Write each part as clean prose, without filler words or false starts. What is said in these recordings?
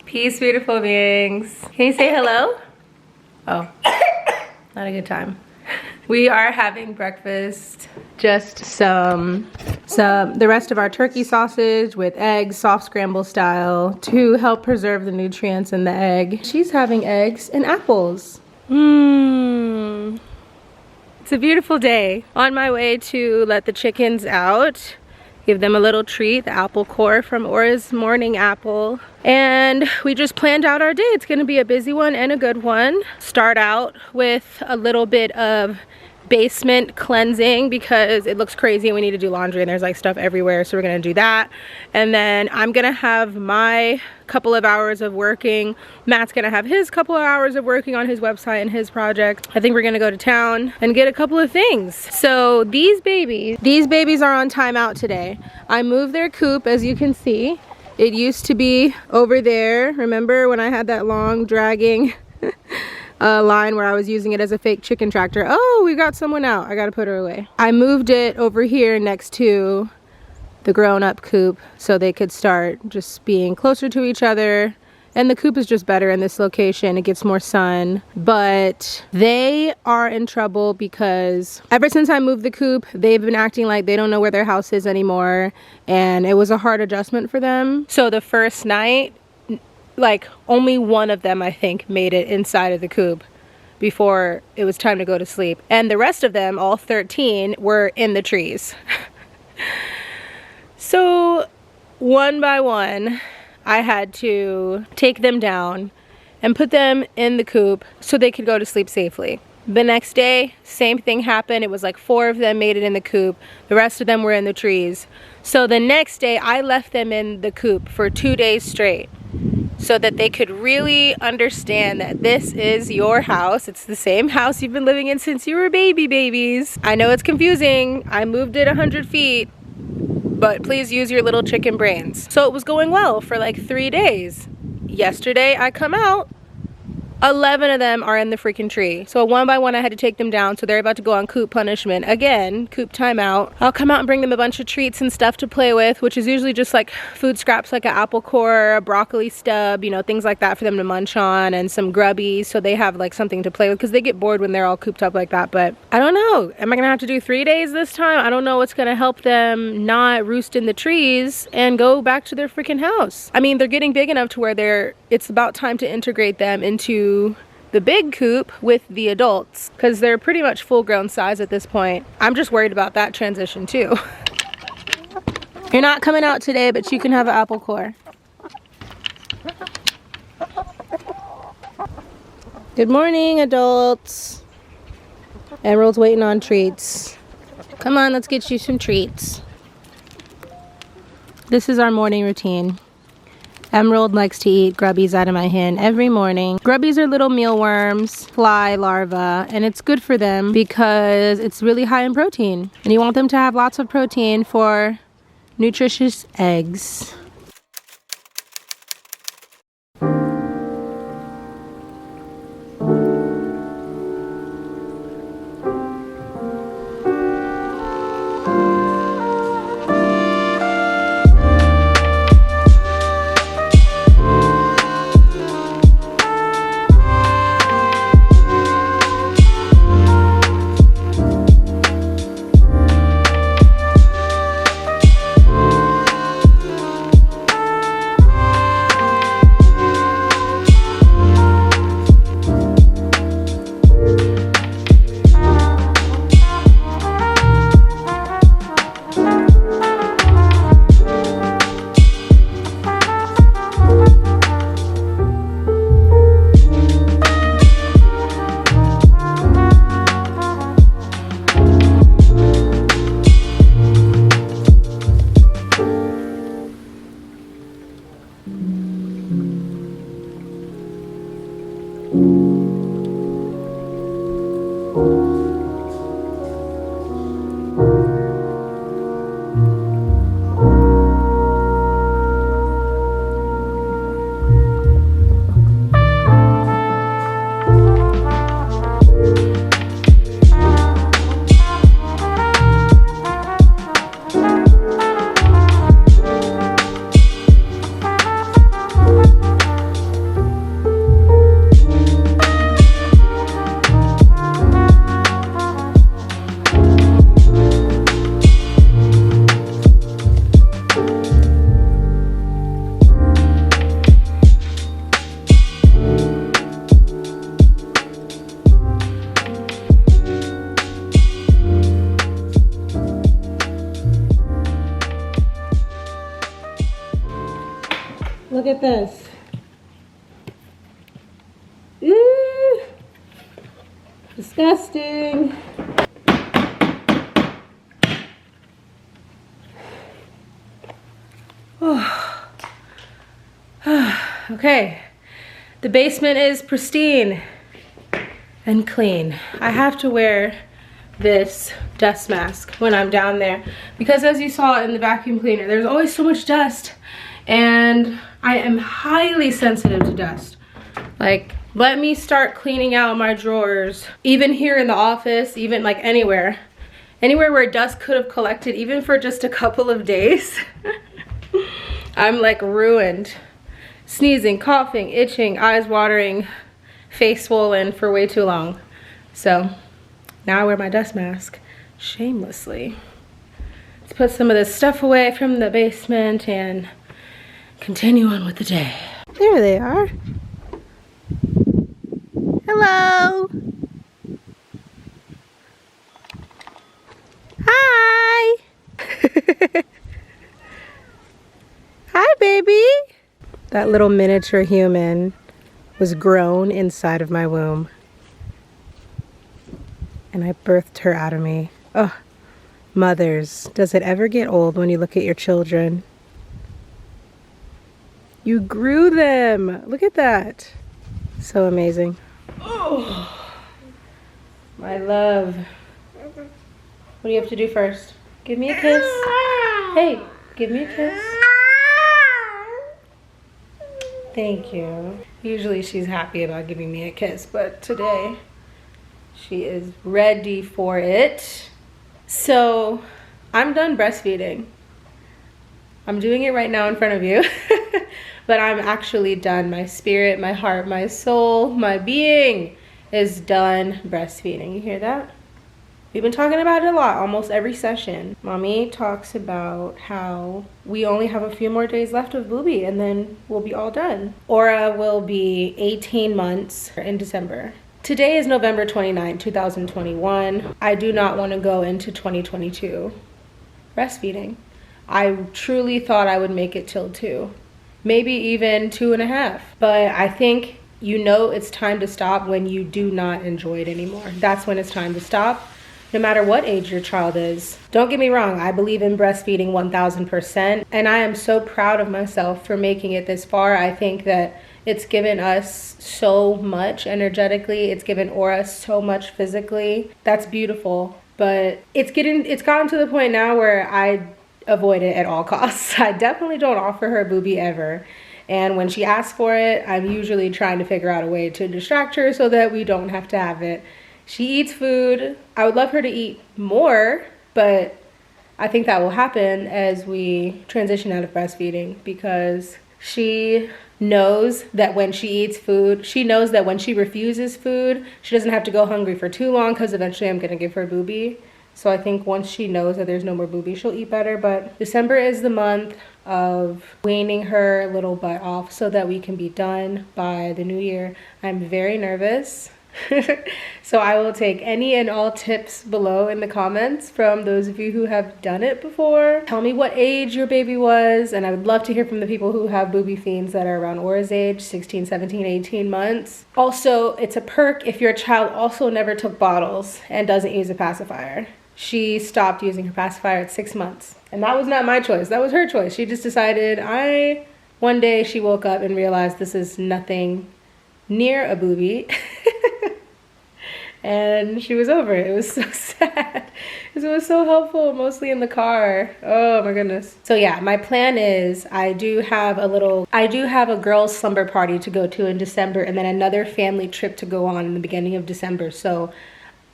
Peace, beautiful beings. Can you say hello? Oh, not a good time. We are having breakfast. Just some the rest of our turkey sausage with eggs, soft scramble style, to help preserve the nutrients in the egg. She's having eggs and apples. It's a beautiful day. On my way to let the chickens out. Give them a little treat, the apple core from Aura's Morning Apple. And we just planned out our day. It's gonna be a busy one and a good one. Start out with a little bit of basement cleansing because it looks crazy and we need to do laundry and there's like stuff everywhere, so we're gonna do that. And then I'm gonna have my couple of hours of working. Matt's gonna have his couple of hours of working on his website and his project. I think we're gonna go to town and get a couple of things. So these babies are on timeout today. I moved their coop, as you can see. It used to be over there. Remember when I had that long dragging line where I was using it as a fake chicken tractor? Oh, we got someone out. I gotta put her away. I moved it over here next to the grown-up coop so they could start just being closer to each other. And the coop is just better in this location. It gets more sun. But they are in trouble because ever since I moved the coop, they've been acting like they don't know where their house is anymore. And it was a hard adjustment for them. So the first night, like only one of them, I think, made it inside of the coop before it was time to go to sleep. And the rest of them, all 13, were in the trees. So one by one, I had to take them down and put them in the coop so they could go to sleep safely. The next day, same thing happened. It was like 4 of them made it in the coop. The rest of them were in the trees. So the next day, I left them in the coop for 2 days straight so that they could really understand that this is your house. It's the same house you've been living in since you were babies. I know it's confusing. I moved it 100 feet, but please use your little chicken brains. So it was going well for like 3 days. Yesterday, I come out, 11 of them are in the freaking tree. So one by one, I had to take them down. So they're about to go on coop punishment. Again, coop timeout. I'll come out and bring them a bunch of treats and stuff to play with, which is usually just like food scraps, like an apple core, a broccoli stub, you know, things like that for them to munch on, and some grubbies so they have like something to play with, because they get bored when they're all cooped up like that. But I don't know. Am I gonna have to do 3 days this time? I don't know what's gonna help them not roost in the trees and go back to their freaking house. I mean, they're getting big enough to where it's about time to integrate them into the big coop with the adults, because they're pretty much full-grown size at this point. I'm just worried about that transition too. You're not coming out today, but you can have an apple core. Good morning, adults. Emerald's waiting on treats. Come on, let's get you some treats. This is our morning routine. Emerald likes to eat grubbies out of my hand every morning. Grubbies are little mealworms, fly larvae, and it's good for them because it's really high in protein. And you want them to have lots of protein for nutritious eggs. at this. Ooh, disgusting. Oh. Okay, the basement is pristine and clean. I have to wear this dust mask when I'm down there because, as you saw in the vacuum cleaner, there's always so much dust and I am highly sensitive to dust. Like, let me start cleaning out my drawers, even here in the office, even like anywhere where dust could have collected, even for just a couple of days. I'm like ruined. Sneezing, coughing, itching, eyes watering, face swollen for way too long. So now I wear my dust mask shamelessly. Let's put some of this stuff away from the basement and continue on with the day. There they are. Hello. Hi. Hi, baby. That little miniature human was grown inside of my womb. And I birthed her out of me. Oh, mothers, does it ever get old when you look at your children? You grew them. Look at that. So amazing. Oh, my love. What do you have to do first? Give me a kiss. Hey, give me a kiss. Thank you. Usually she's happy about giving me a kiss, but today she is ready for it. So I'm done breastfeeding. I'm doing it right now in front of you. But I'm actually done. My spirit, my heart, my soul, my being is done breastfeeding. You hear that? We've been talking about it a lot, almost every session. Mommy talks about how we only have a few more days left of Booby and then we'll be all done. Aura will be 18 months in December. Today is November 29, 2021. I do not want to go into 2022 breastfeeding. I truly thought I would make it till 2, maybe even 2.5. But I think you know it's time to stop when you do not enjoy it anymore. That's when it's time to stop, no matter what age your child is. Don't get me wrong, I believe in breastfeeding 1000%, and I am so proud of myself for making it this far. I think that it's given us so much energetically, it's given Aura so much physically. That's beautiful, but it's gotten to the point now where I avoid it at all costs. I definitely don't offer her Booby ever. And when she asks for it, I'm usually trying to figure out a way to distract her so that we don't have to have it. She eats food. I would love her to eat more, but I think that will happen as we transition out of breastfeeding, because she knows that when she eats food, she knows that when she refuses food, she doesn't have to go hungry for too long, because eventually I'm going to give her Booby. So I think once she knows that there's no more Booby, she'll eat better. But December is the month of weaning her little butt off so that we can be done by the new year. I'm very nervous. So I will take any and all tips below in the comments from those of you who have done it before. Tell me what age your baby was, and I would love to hear from the people who have Booby fiends that are around Aura's age, 16, 17, 18 months. Also, it's a perk if your child also never took bottles and doesn't use a pacifier. She stopped using her pacifier at 6 months, and that was not my choice. That was her choice. She just decided. One day she woke up and realized this is nothing near a Booby. And she was over it. It was so sad because it was so helpful, mostly in the car. Oh my goodness. So yeah, my plan is I do have a girls' slumber party to go to in December, and then another family trip to go on in the beginning of December. So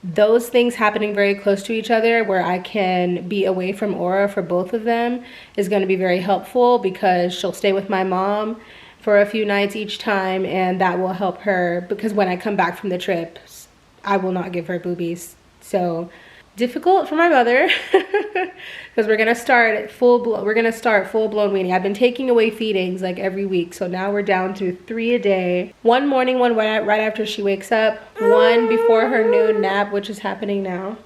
those things happening very close to each other, where I can be away from Aura for both of them, is going to be very helpful, because she'll stay with my mom for a few nights each time, and that will help her, because when I come back from the trip, I will not give her boobies. So difficult for my mother, because we're gonna start full blown weaning. I've been taking away feedings like every week, so now we're down to 3 a day. One morning, one right after she wakes up, one before her noon nap, which is happening now.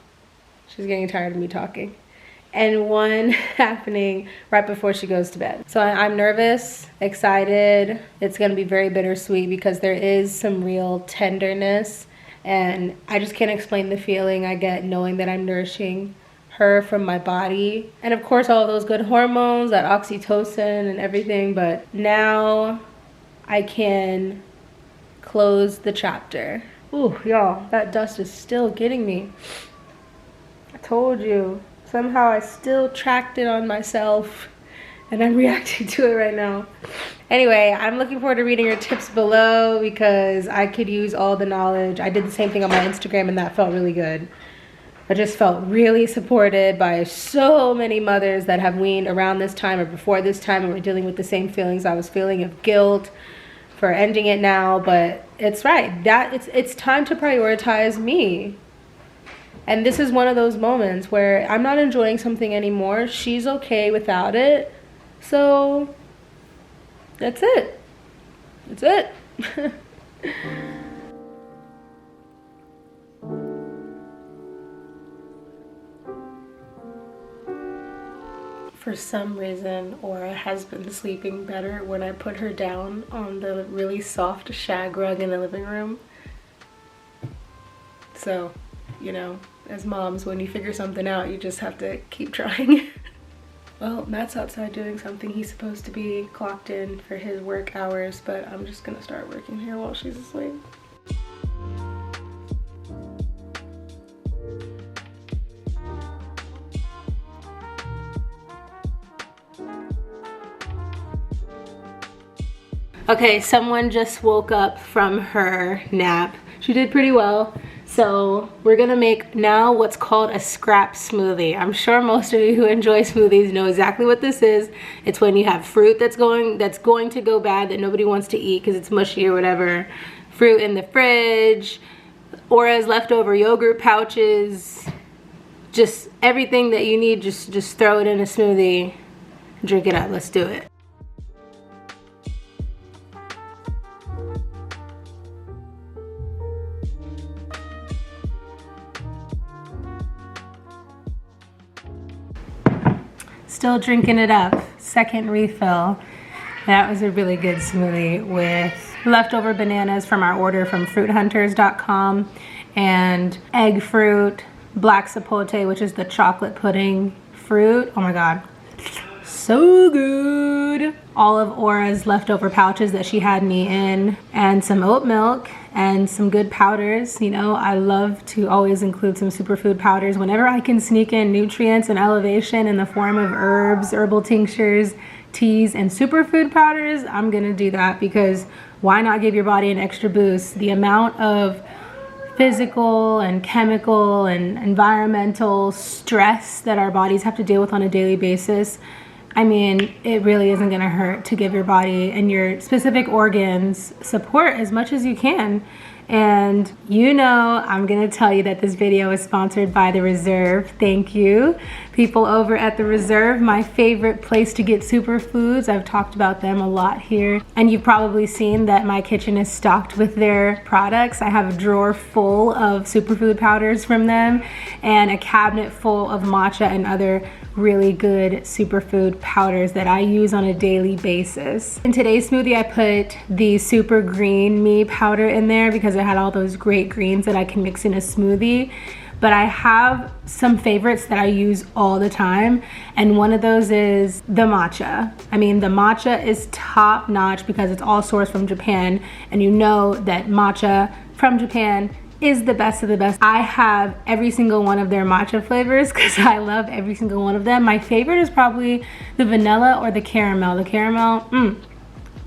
She's getting tired of me talking. and one happening right before she goes to bed. So I'm nervous, excited. It's gonna be very bittersweet because there is some real tenderness, and I just can't explain the feeling I get knowing that I'm nourishing her from my body. And of course all those good hormones, that oxytocin and everything, but now I can close the chapter. Ooh, y'all, that dust is still getting me. I told you. Somehow I still tracked it on myself and I'm reacting to it right now. Anyway, I'm looking forward to reading your tips below because I could use all the knowledge. I did the same thing on my Instagram and that felt really good. I just felt really supported by so many mothers that have weaned around this time or before this time and were dealing with the same feelings I was feeling of guilt for ending it now. But it's right, that it's time to prioritize me. And this is one of those moments where I'm not enjoying something anymore. She's okay without it. So that's it. That's it. For some reason, Aura has been sleeping better when I put her down on the really soft shag rug in the living room. So, you know, as moms, when you figure something out, you just have to keep trying. Well, Matt's outside doing something. He's supposed to be clocked in for his work hours, but I'm just gonna start working here while she's asleep. Okay, someone just woke up from her nap. She did pretty well. So we're gonna make now what's called a scrap smoothie. I'm sure most of you who enjoy smoothies know exactly what this is. It's when you have fruit that's going to go bad that nobody wants to eat because it's mushy or whatever. Fruit in the fridge, Aura's leftover yogurt pouches, just everything that you need, just throw it in a smoothie, drink it up, let's do it. Still drinking it up, second refill. That was a really good smoothie with leftover bananas from our order from fruithunters.com and egg fruit, black sapote, which is the chocolate pudding fruit. Oh my God, so good. All of Aura's leftover pouches that she had me in, and some oat milk and some good powders. You know, I love to always include some superfood powders whenever I can sneak in nutrients and elevation in the form of herbs, herbal tinctures, teas, and superfood powders. I'm gonna do that because why not give your body an extra boost? The amount of physical and chemical and environmental stress that our bodies have to deal with on a daily basis, I mean, it really isn't gonna hurt to give your body and your specific organs support as much as you can. And you know, I'm gonna tell you that this video is sponsored by The Reserve. Thank you. People over at The Reserve, my favorite place to get superfoods. I've talked about them a lot here. And you've probably seen that my kitchen is stocked with their products. I have a drawer full of superfood powders from them and a cabinet full of matcha and other really good superfood powders that I use on a daily basis. In today's smoothie, I put the super green me powder in there because it had all those great greens that I can mix in a smoothie. But I have some favorites that I use all the time, and one of those is the matcha. I mean, the matcha is top notch because it's all sourced from Japan, and you know that matcha from Japan is the best of the best. I have every single one of their matcha flavors because I love every single one of them. My favorite is probably the vanilla or the caramel. The caramel,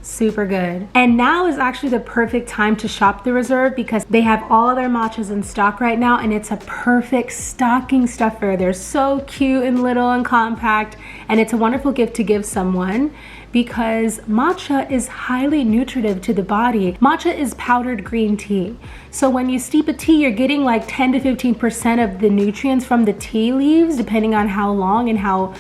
super good. And now is actually the perfect time to shop The Reserve because they have all their matchas in stock right now, and it's a perfect stocking stuffer. They're so cute and little and compact, and it's a wonderful gift to give someone because matcha is highly nutritive to the body. Matcha is powdered green tea. So when you steep a tea, you're getting like 10 to 15% of the nutrients from the tea leaves, depending on how long and how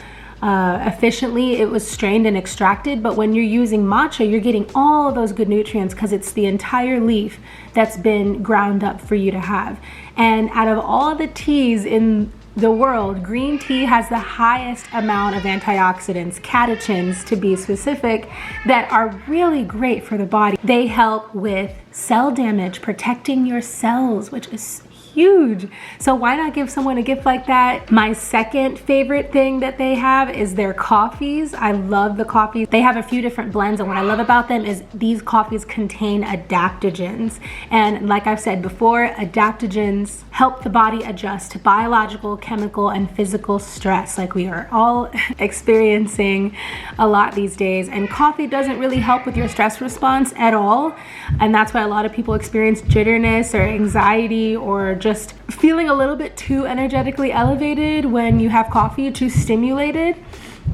efficiently it was strained and extracted. But when you're using matcha, you're getting all of those good nutrients because it's the entire leaf that's been ground up for you to have. And out of all the teas in the world, green tea has the highest amount of antioxidants, catechins to be specific, that are really great for the body. They help with cell damage, protecting your cells, which is huge. So why not give someone a gift like that? My second favorite thing that they have is their coffees. I love the coffees. They have a few different blends, and what I love about them is these coffees contain adaptogens. And like I've said before, adaptogens help the body adjust to biological, chemical, and physical stress, like we are all experiencing a lot these days. And coffee doesn't really help with your stress response at all. And that's why a lot of people experience jitterness or anxiety or just feeling a little bit too energetically elevated when you have coffee, too stimulated.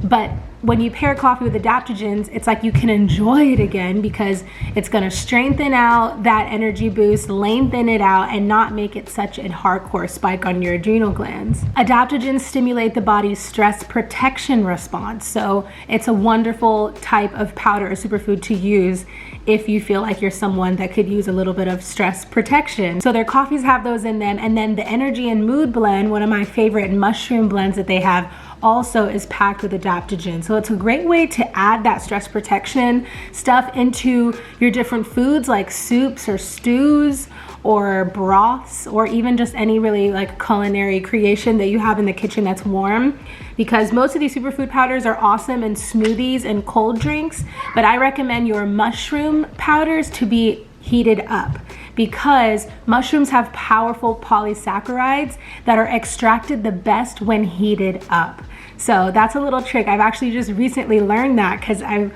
But when you pair coffee with adaptogens, it's like you can enjoy it again because it's going to strengthen out that energy boost, lengthen it out, and not make it such a hardcore spike on your adrenal glands. Adaptogens stimulate the body's stress protection response. So it's a wonderful type of powder or superfood to use if you feel like you're someone that could use a little bit of stress protection. So their coffees have those in them. And then the energy and mood blend, one of my favorite mushroom blends that they have, also is packed with adaptogens. So it's a great way to add that stress protection stuff into your different foods like soups or stews or broths, or even just any really like culinary creation that you have in the kitchen that's warm. Because most of these superfood powders are awesome in smoothies and cold drinks, but I recommend your mushroom powders to be heated up, because mushrooms have powerful polysaccharides that are extracted the best when heated up. So that's a little trick. I've actually just recently learned that because I'm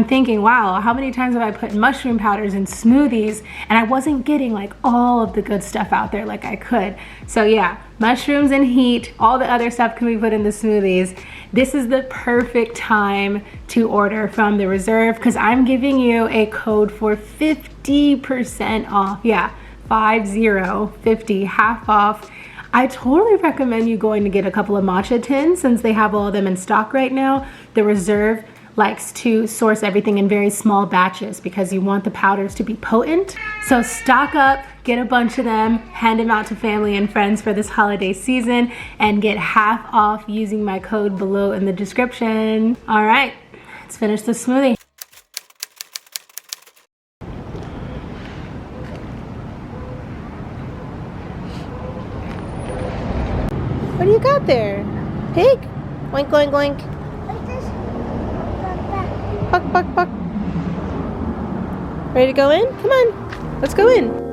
thinking, wow, how many times have I put mushroom powders in smoothies and I wasn't getting like all of the good stuff out there like I could. So yeah, mushrooms and heat, all the other stuff can be put in the smoothies. This is the perfect time to order from the Reserve because I'm giving you a code for 50% off. Yeah, 50, half off. I totally recommend you going to get a couple of matcha tins since they have all of them in stock right now. The Reserve likes to source everything in very small batches because you want the powders to be potent. So stock up, get a bunch of them, hand them out to family and friends for this holiday season, and get half off using my code below in the description. All right, let's finish the smoothie. What do you got there? Pig? Oink, oink, oink. Buck, buck, buck. Ready to go in? Come on, let's go in.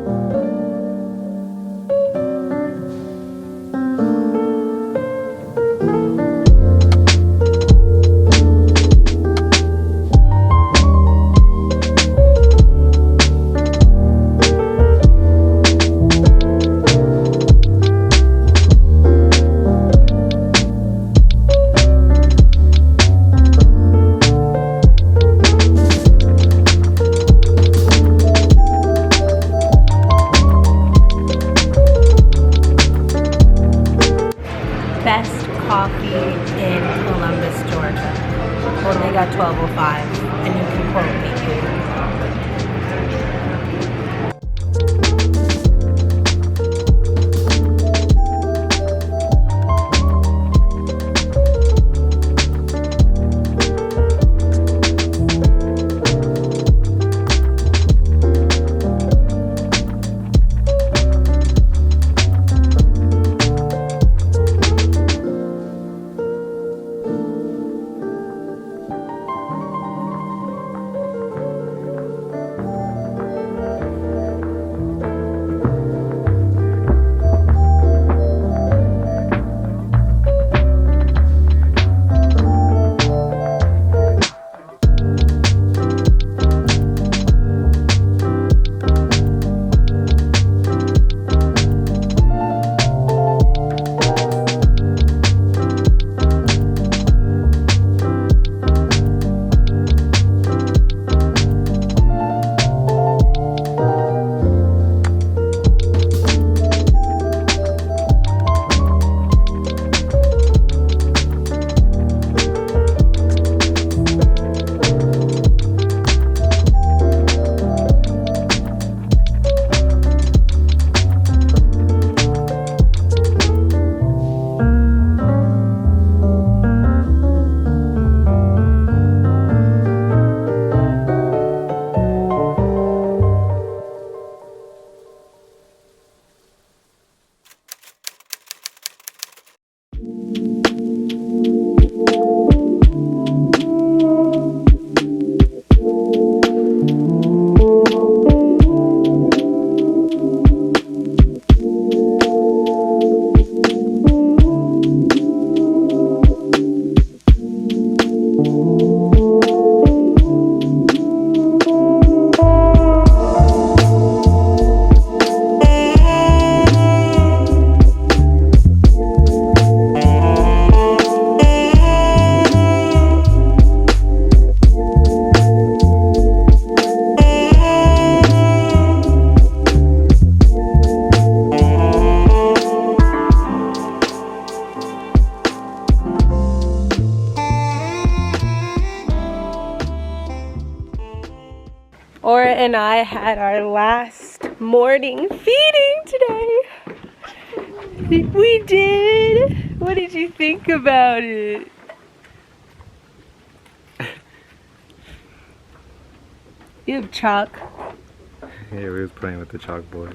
Aura and I had our last morning feeding today. We did. What did you think about it? You have chalk. Yeah, we was playing with the chalkboard.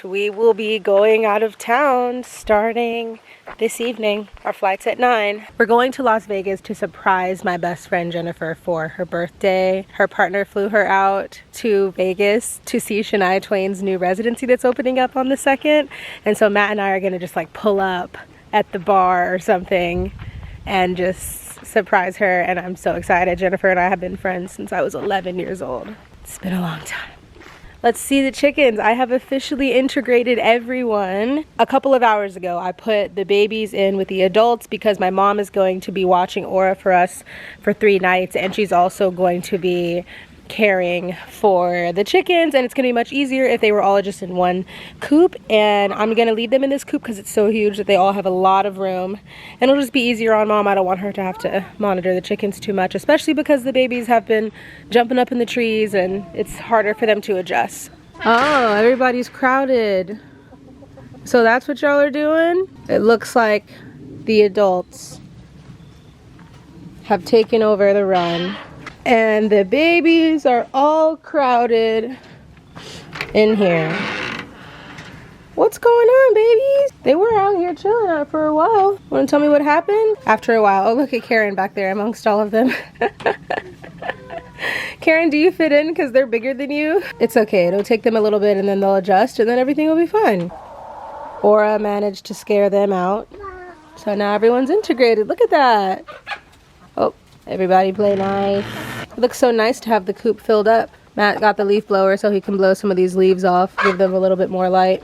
We will be going out of town starting this evening. Our flight's at 9. We're going to Las Vegas to surprise my best friend Jennifer for her birthday. Her partner flew her out to Vegas to see Shania Twain's new residency that's opening up on the 2nd. And so Matt and I are gonna just like pull up at the bar or something and just surprise her. And I'm so excited. Jennifer and I have been friends since I was 11 years old. It's been a long time. Let's see the chickens. I have officially integrated everyone. A couple of hours ago, I put the babies in with the adults because my mom is going to be watching Aura for us for 3 nights, and she's also going to be caring for the chickens, and it's gonna be much easier if they were all just in one coop. And I'm gonna leave them in this coop because it's so huge that they all have a lot of room, and it'll just be easier on mom. I don't want her to have to monitor the chickens too much, especially because the babies have been jumping up in the trees and it's harder for them to adjust. Oh, everybody's crowded. So that's what y'all are doing? It looks like the adults have taken over the run. And the babies are all crowded in here. What's going on, babies? They were out here chilling out for a while. Want to tell me what happened? After a while. Oh, look at Karen back there amongst all of them. Karen, do you fit in because they're bigger than you? It's okay. It'll take them a little bit and then they'll adjust and then everything will be fine. Aura managed to scare them out. So now everyone's integrated. Look at that. Oh, everybody play nice. It looks so nice to have the coop filled up. Matt got the leaf blower so he can blow some of these leaves off, give them a little bit more light.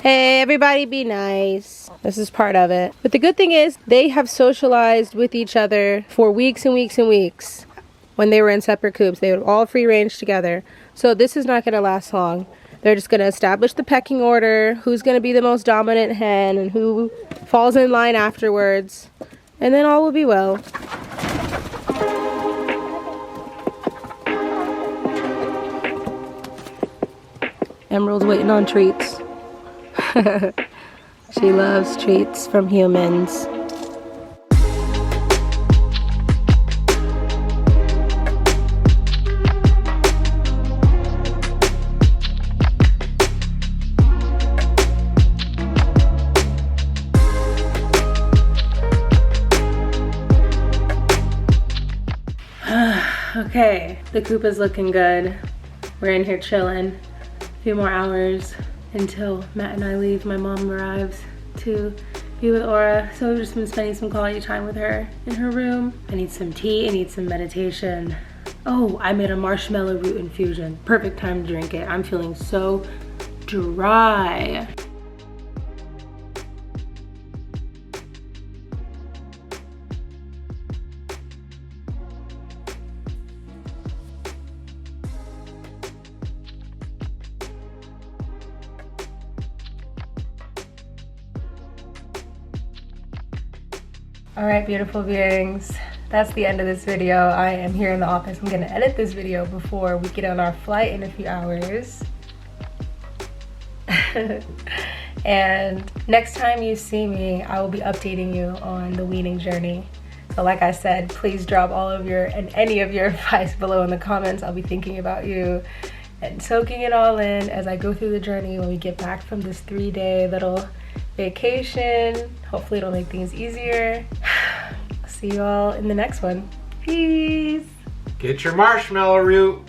Hey, everybody be nice. This is part of it. But the good thing is they have socialized with each other for weeks and weeks and weeks. When they were in separate coops, they were all free range together. So this is not gonna last long. They're just gonna establish the pecking order, who's gonna be the most dominant hen and who falls in line afterwards. And then all will be well. Emerald's waiting on treats. She loves treats from humans. Okay, the coop is looking good. We're in here chilling. A few more hours until Matt and I leave. My mom arrives to be with Aura. So we've just been spending some quality time with her in her room. I need some tea, I need some meditation. Oh, I made a marshmallow root infusion. Perfect time to drink it. I'm feeling so dry. All right, beautiful beings. That's the end of this video. I am here in the office. I'm gonna edit this video before we get on our flight in a few hours. And next time you see me, I will be updating you on the weaning journey. So like I said, please drop all of your and any of your advice below in the comments. I'll be thinking about you and soaking it all in as I go through the journey when we get back from this 3-day little vacation. Hopefully it'll make things easier. See you all in the next one. Peace. Get your marshmallow root.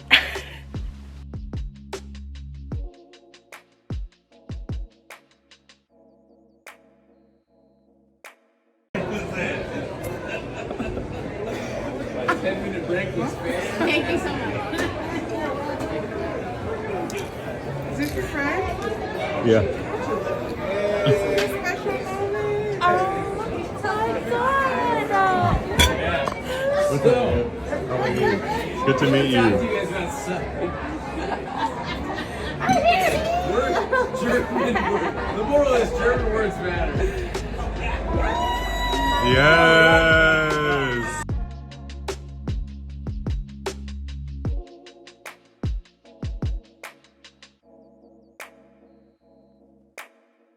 Thank you so much. Is this your friend? Yeah. Good to meet you. The moral is German words matter. Yeah.